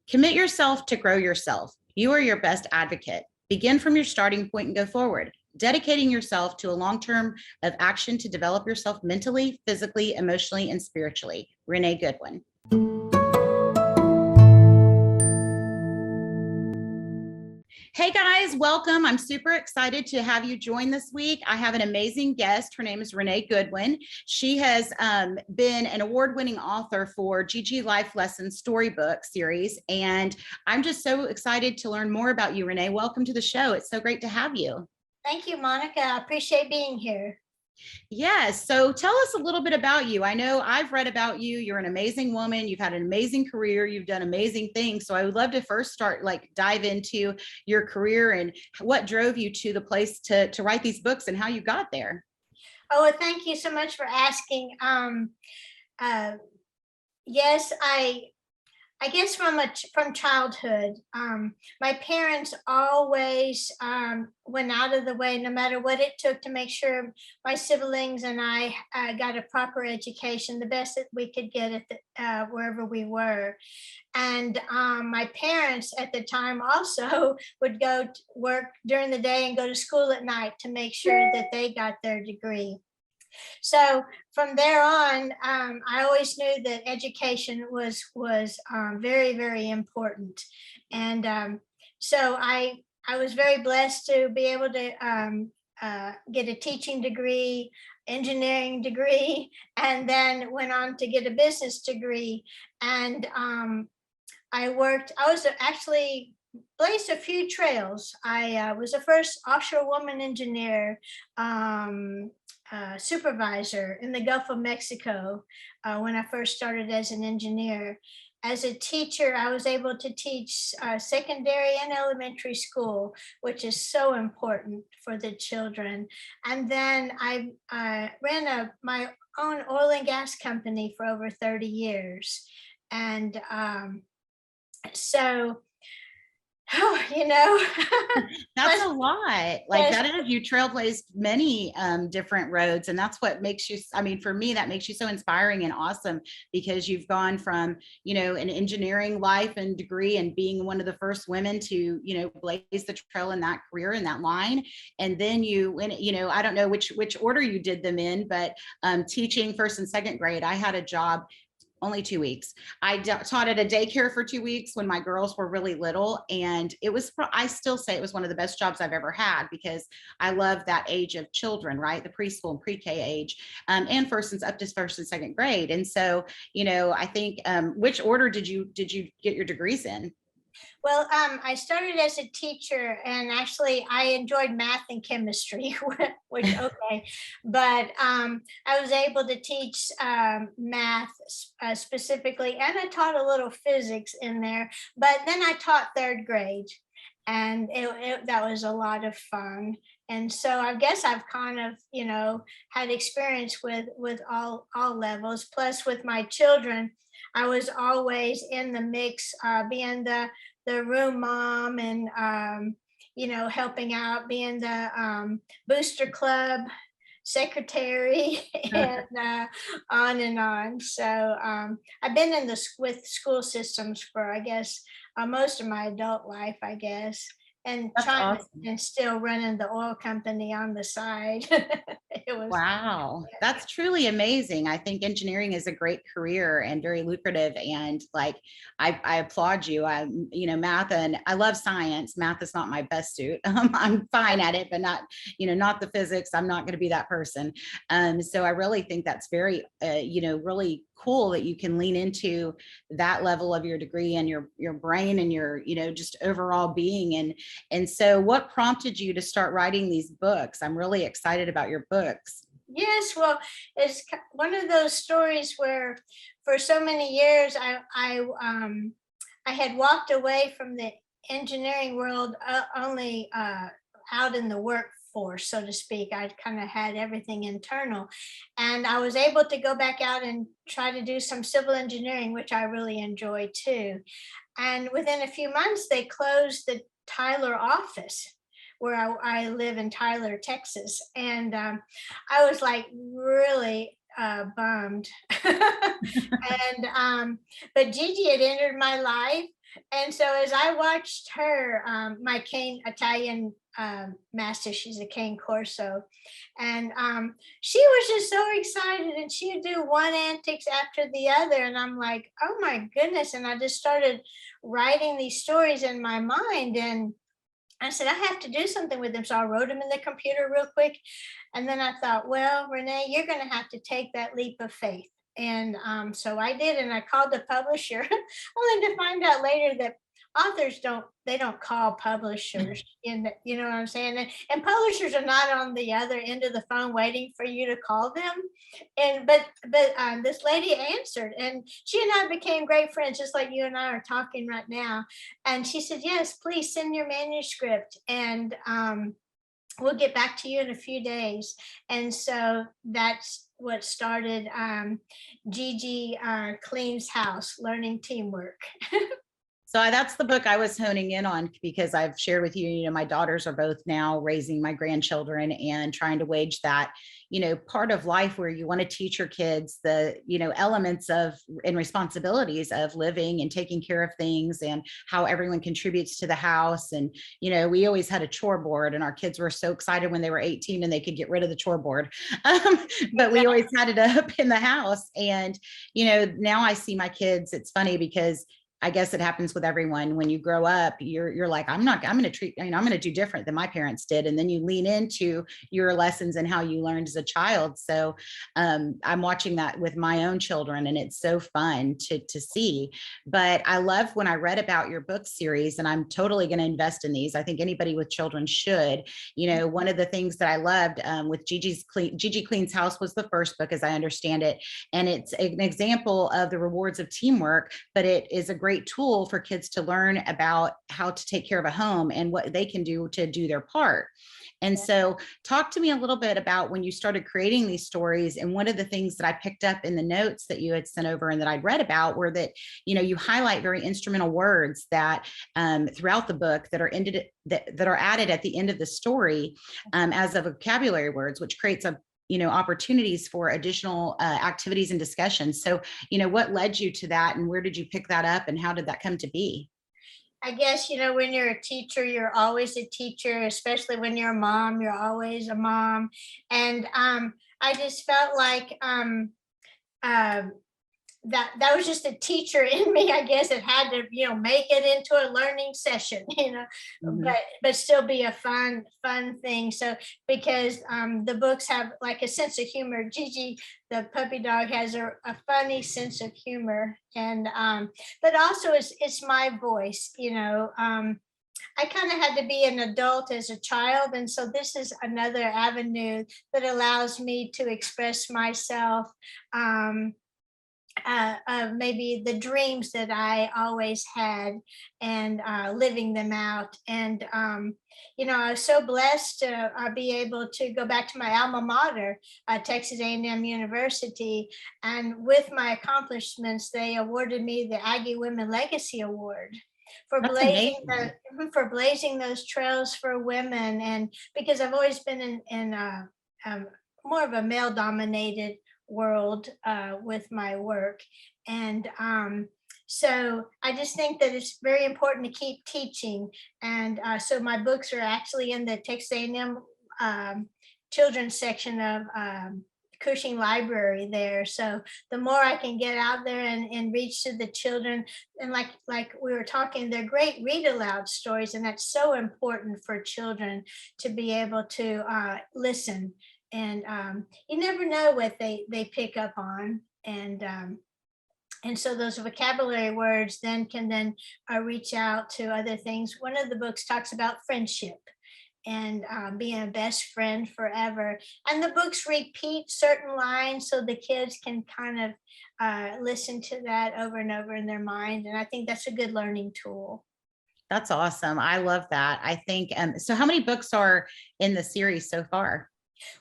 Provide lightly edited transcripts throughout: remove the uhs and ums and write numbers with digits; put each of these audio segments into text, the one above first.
Commit yourself to grow yourself. You are your best advocate. Begin from your starting point and go forward, dedicating yourself to a long term of action to develop yourself mentally, physically, emotionally, and spiritually. Renee Goodwin. Hey guys, welcome. I'm super excited to have you join this week. I have an amazing guest. Her name is Renee Goodwin. She has been an award-winning author for Gigi Life Lessons Storybook series. And I'm just so excited to learn more about you, Renee. Welcome to the show. It's so great to have you. Thank you, Monica. I appreciate being here. Yes. So tell us a little bit about you. I know I've read about you. You're an amazing woman. You've had an amazing career. You've done amazing things. So I would love to first start, dive into your career and what drove you to the place to write these books and how you got there. Oh, well, thank you so much for asking. Yes, I guess from childhood, my parents always went out of the way, no matter what it took, to make sure my siblings and I got a proper education, the best that we could get at wherever we were. And my parents at the time also would go to work during the day and go to school at night to make sure that they got their degree. So from there on, I always knew that education was very, very important. And so I was very blessed to be able to get a teaching degree, engineering degree, and then went on to get a business degree. And I was actually blazed a few trails. I was the first offshore woman engineer, supervisor in the Gulf of Mexico when I first started as an engineer. As a teacher, I was able to teach secondary and elementary school, which is so important for the children. And then I ran my own oil and gas company for over 30 years. And so, that's a lot. Yes. That is, you trailblazed many different roads, and that's what makes you, for me, that makes you so inspiring and awesome, because you've gone from, an engineering life and degree and being one of the first women to, blaze the trail in that career, in that line. And then I don't know which order you did them in, but teaching first and second grade. I had a job only 2 weeks. I taught at a daycare for 2 weeks when my girls were really little. And I still say it was one of the best jobs I've ever had, because I love that age of children, right? The preschool and pre-K age, and up to first and second grade. And so, I think, which order did you get your degrees in? Well, I started as a teacher, and actually I enjoyed math and chemistry, which, okay. But I was able to teach math specifically, and I taught a little physics in there, but then I taught third grade, and that was a lot of fun. And so I guess I've kind of, had experience with all levels. Plus, with my children, I was always in the mix, being the room mom, and helping out, being the booster club secretary, and on and on. So I've been with school systems for, I guess, most of my adult life, I guess. And That's trying awesome. and still running the oil company on the side. Wow, that's truly amazing. I think engineering is a great career and very lucrative. And I applaud you. Math, and I love science. Math is not my best suit. I'm fine at it, but not the physics. I'm not going to be that person. So I really think that's very, really cool that you can lean into that level of your degree and your brain and your, just overall being. And so what prompted you to start writing these books? I'm really excited about your books. Yes, well, it's one of those stories where for so many years I had walked away from the engineering world, only out in the workforce, so to speak. I kind of had everything internal, and I was able to go back out and try to do some civil engineering, which I really enjoy too. And within a few months, they closed the Tyler office, where I live in Tyler, Texas. And I was like really bummed. And but Gigi had entered my life, and so as I watched her, my cane Italian master, she's a cane corso, and she was just so excited, and she would do one antics after the other, and I'm like, oh my goodness, and I just started writing these stories in my mind, and I said, I have to do something with them. So I wrote them in the computer real quick. And then I thought, well, Renee, you're going to have to take that leap of faith. And so I did, and I called the publisher, only to find out later that authors don't call publishers you know what I'm saying? And publishers are not on the other end of the phone waiting for you to call them. And but this lady answered, and she and I became great friends, just like you and I are talking right now. And she said, yes, please send your manuscript, and we'll get back to you in a few days. And so that's what started Gigi Cleans House, Learning Teamwork. So that's the book I was honing in on, because I've shared with you, my daughters are both now raising my grandchildren and trying to wage that, part of life where you want to teach your kids the, elements of and responsibilities of living and taking care of things, and how everyone contributes to the house. And, we always had a chore board, and our kids were so excited when they were 18 and they could get rid of the chore board. But we always had it up in the house. And, now I see my kids, it's funny because I guess it happens with everyone. When you grow up, you're like, I'm going to treat, I'm going to do different than my parents did. And then you lean into your lessons and how you learned as a child. So I'm watching that with my own children, and it's so fun to see. But I love when I read about your book series, and I'm totally going to invest in these. I think anybody with children should. One of the things that I loved with Gigi Cleans House was the first book, as I understand it. And it's an example of the rewards of teamwork, but it is a great tool for kids to learn about how to take care of a home and what they can do to do their part. And so talk to me a little bit about when you started creating these stories. And one of the things that I picked up in the notes that you had sent over and that I'd read about were that, you highlight very instrumental words that throughout the book that are that are added at the end of the story as a vocabulary words, which creates a opportunities for additional activities and discussions. So, what led you to that, and where did you pick that up, and how did that come to be? I guess, when you're a teacher, you're always a teacher, especially when you're a mom, you're always a mom. And I just felt like that was just a teacher in me. I guess it had to, make it into a learning session, Mm-hmm. but still be a fun thing. So because the books have like a sense of humor. Gigi, the puppy dog, has a funny sense of humor, and but also it's my voice. I kind of had to be an adult as a child. And so this is another avenue that allows me to express myself, maybe the dreams that I always had, and living them out. And, I was so blessed to be able to go back to my alma mater, Texas A&M University. And with my accomplishments, they awarded me the Aggie Women Legacy Award for That's blazing amazing. for blazing those trails for women. And because I've always been in more of a male dominated world with my work. And so I just think that it's very important to keep teaching. And so my books are actually in the Texas A&M children's section of Cushing Library there. So the more I can get out there and reach to the children, and like we were talking, they're great read aloud stories, and that's so important for children to be able to listen. And you never know what they pick up on. And so those vocabulary words then can reach out to other things. One of the books talks about friendship and being a best friend forever. And the books repeat certain lines so the kids can kind of listen to that over and over in their mind. And I think that's a good learning tool. That's awesome. I love that. I think, so how many books are in the series so far?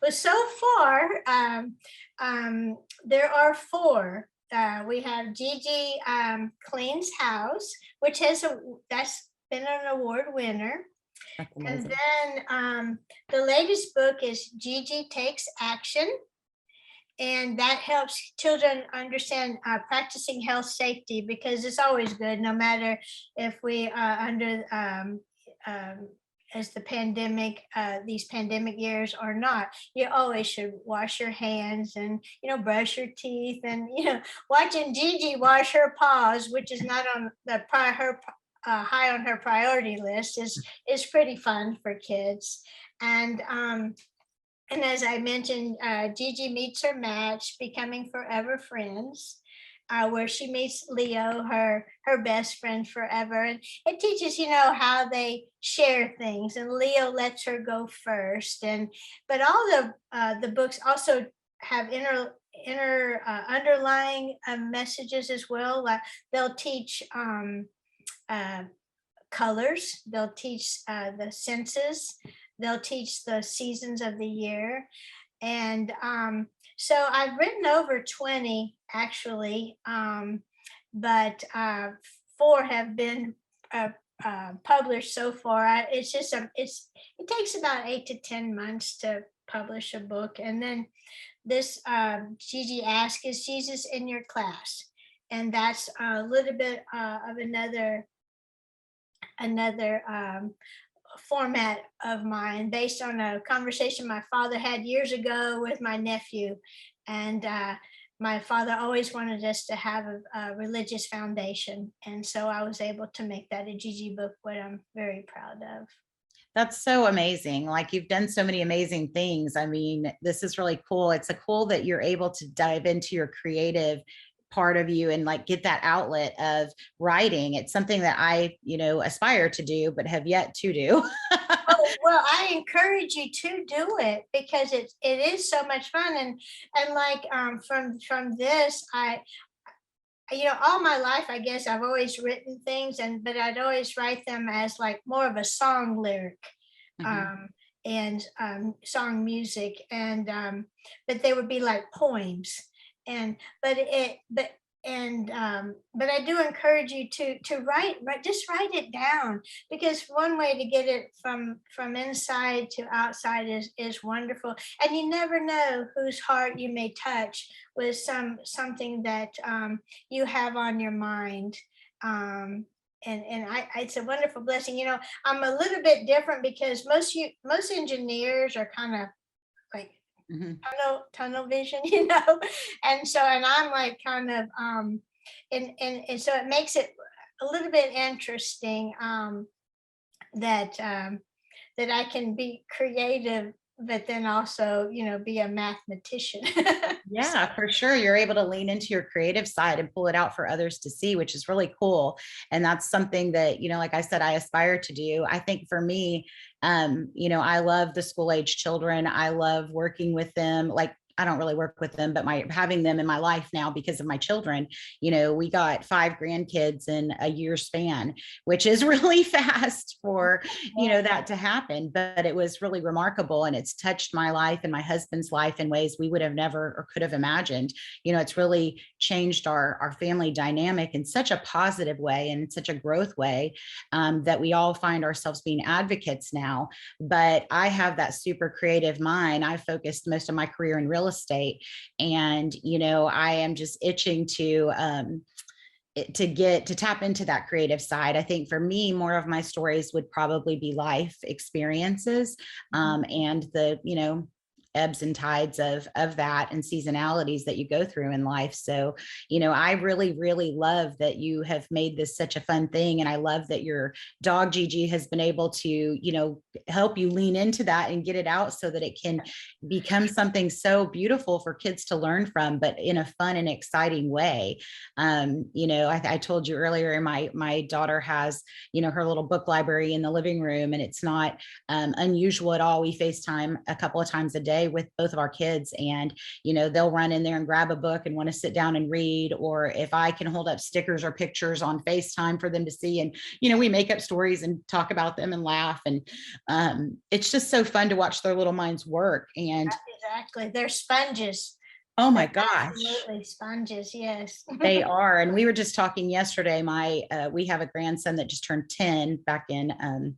Well, so far, there are 4. We have Gigi Cleans House, which that's been an award winner. And then the latest book is Gigi Takes Action. and that helps children understand practicing health safety, because it's always good, no matter if we are under as the pandemic, these pandemic years or not. You always should wash your hands and, brush your teeth, and, watching Gigi wash her paws, which is not on her high on her priority list, is pretty fun for kids. And as I mentioned, Gigi meets her match, becoming forever friends, where she meets Leo, her best friend forever. And it teaches, how they share things. And Leo lets her go first. But all the books also have underlying messages as well. Like they'll teach colors. They'll teach the senses. They'll teach the seasons of the year. And so I've written over 20 actually, but 4 have been published so far. It takes about 8 to 10 months to publish a book. And then this Gigi asks, is Jesus in your class? And that's a little bit of another format of mine, based on a conversation my father had years ago with my nephew. And my father always wanted us to have a religious foundation. And so I was able to make that a Gigi book, what I'm very proud of. That's so amazing. Like, you've done so many amazing things. I mean, this is really cool. It's cool that you're able to dive into your creative part of you and like get that outlet of writing. It's something that I, aspire to do, but have yet to do. Oh, well, I encourage you to do it, because it is so much fun. And like from this, all my life, I guess I've always written things, but I'd always write them as like more of a song lyric. Mm-hmm. And song music, and but they would be like poems. But I do encourage you to write, just write it down, because one way to get it from inside to outside is wonderful. And you never know whose heart you may touch with something that you have on your mind. And it's a wonderful blessing. I'm a little bit different, because most engineers are kind of like, mm-hmm. tunnel vision, and I'm like kind of and so it makes it a little bit interesting, that I can be creative, but then also be a mathematician. Yeah, for sure. You're able to lean into your creative side and pull it out for others to see, which is really cool. And that's something that, like I said, I aspire to do. I think for me, I love the school age children. I love working with them. Like, I don't really work with them, but having them in my life now because of my children, we got 5 grandkids in a year span, which is really fast for, that to happen, but it was really remarkable. And it's touched my life and my husband's life in ways we would have never or could have imagined. It's really changed our family dynamic in such a positive way and in such a growth way, that we all find ourselves being advocates now. But I have that super creative mind. I focused most of my career in real estate, and I am just itching to tap into that creative side. I think for me, more of my stories would probably be life experiences, and the ebbs and tides of that and seasonalities that you go through in life. So, I really, really love that you have made this such a fun thing. And I love that your dog Gigi has been able to, help you lean into that and get it out so that it can become something so beautiful for kids to learn from, but in a fun and exciting way. I told you earlier, my daughter has, her little book library in the living room, and it's not unusual at all. We FaceTime a couple of times a day with both of our kids, and they'll run in there and grab a book and want to sit down and read, or if I can hold up stickers or pictures on FaceTime for them to see, and we make up stories and talk about them and laugh, and it's just so fun to watch their little minds work. And exactly, they're sponges. Oh my gosh. Absolutely sponges, yes. They are. And we were just talking yesterday, we have a grandson that just turned 10 back in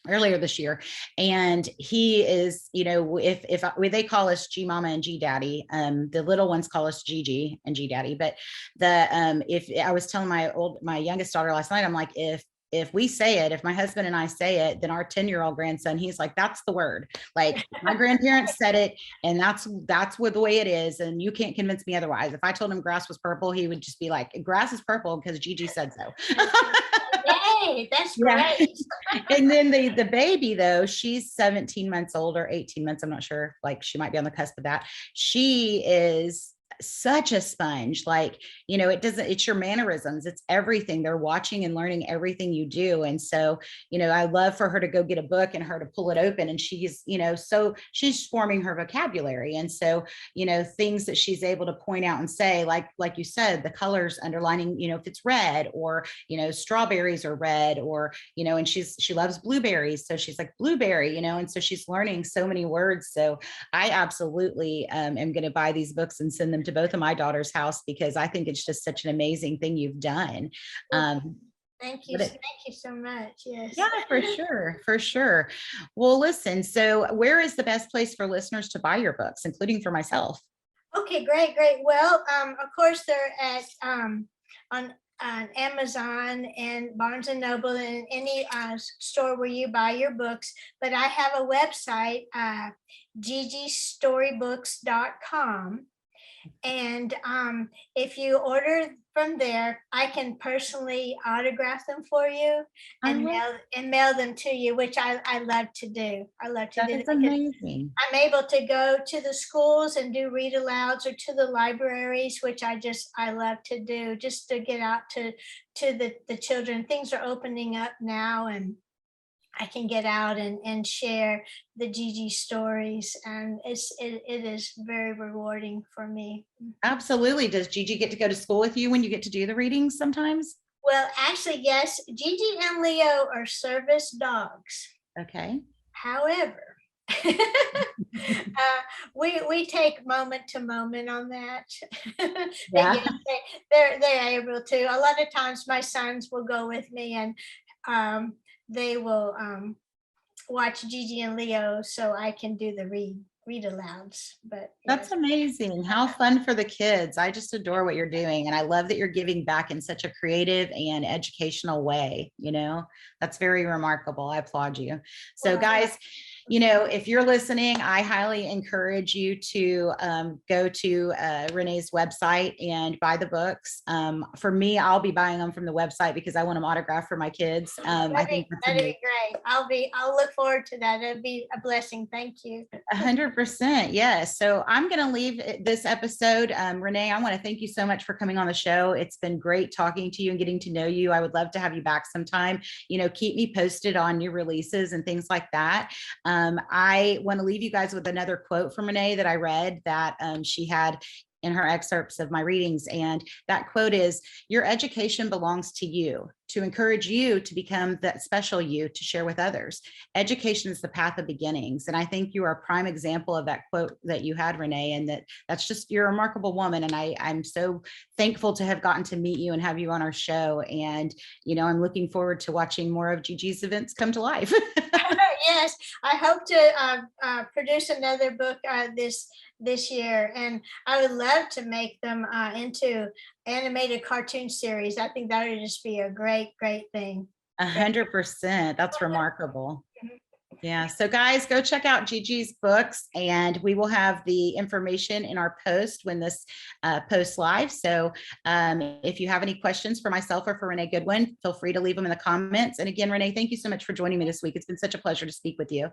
earlier this year. And he is, if they call us G Mama and G Daddy, the little ones call us Gigi and G Daddy. But if I was telling my youngest daughter last night, I'm like, if we say it, if my husband and I say it, then our 10-year-old grandson, he's like, that's the word. Like, my grandparents said it, and that's what the way it is. And you can't convince me otherwise. If I told him grass was purple, he would just be like, grass is purple because Gigi said so. Yay, that's great. And then the baby, though, she's 17 months old or 18 months. I'm not sure. Like, she might be on the cusp of that. She is such a sponge. Like, it's your mannerisms, it's everything. They're watching and learning everything you do. And so, I love for her to go get a book and her to pull it open, and she's, so she's forming her vocabulary. And so, things that she's able to point out and say, like you said, the colors underlining, if it's red, or, strawberries are red, or, and she loves blueberries. So she's like, blueberry, and so she's learning so many words. So I absolutely am going to buy these books and send them to both of my daughter's house, because I think it's just such an amazing thing you've done. Thank you. Thank you so much. Yes. Yeah, for sure. For sure. Well, listen, so where is the best place for listeners to buy your books, including for myself? Okay, great. Well, of course, they're at on Amazon and Barnes and Noble and any store where you buy your books. But I have a website, gigistorybooks.com. And if you order from there, I can personally autograph them for you and mail them to you, which I love to do. I love to do that. It's amazing. I'm able to go to the schools and do read alouds, or to the libraries, which I love to do, just to get out to the children. Things are opening up now, and I can get out and share the Gigi stories, and it is very rewarding for me. Absolutely. Does Gigi get to go to school with you when you get to do the readings sometimes? Well, actually, yes. Gigi and Leo are service dogs. Okay. However, we take moment to moment on that. Yeah. They're able to. A lot of times my sons will go with me, and they will watch Gigi and Leo so I can do the read alouds. But that's amazing. How fun for the kids. I just adore what you're doing. And I love that you're giving back in such a creative and educational way. That's very remarkable. I applaud you. So guys, if you're listening, I highly encourage you to go to Renee's website and buy the books. For me, I'll be buying them from the website because I want them autographed for my kids. I think that'd be great. I'll look forward to that. It'd be a blessing. Thank you. 100%. Yes. So I'm going to leave this episode. Renee, I want to thank you so much for coming on the show. It's been great talking to you and getting to know you. I would love to have you back sometime. Keep me posted on new releases and things like that. I want to leave you guys with another quote from Renee that I read that she had in her excerpts of my readings. And that quote is, your education belongs to you, to encourage you to become that special you to share with others. Education is the path of beginnings. And I think you are a prime example of that quote that you had, Renee, and that's just, you're a remarkable woman. And I'm so thankful to have gotten to meet you and have you on our show. And, I'm looking forward to watching more of Gigi's events come to life. Yes, I hope to produce another book this year, and I would love to make them into animated cartoon series. I think that would just be a great thing. 100%. That's remarkable. Yeah. So guys, go check out Gigi's books, and we will have the information in our post when this posts live. So if you have any questions for myself or for Renee Goodwin, feel free to leave them in the comments. And again, Renee, thank you so much for joining me this week. It's been such a pleasure to speak with you.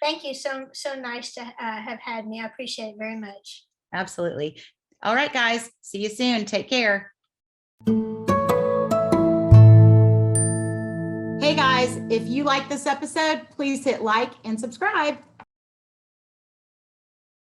Thank you. So nice to have had me. I appreciate it very much. Absolutely. All right, guys. See you soon. Take care. Hey guys, if you like this episode, please hit like and subscribe.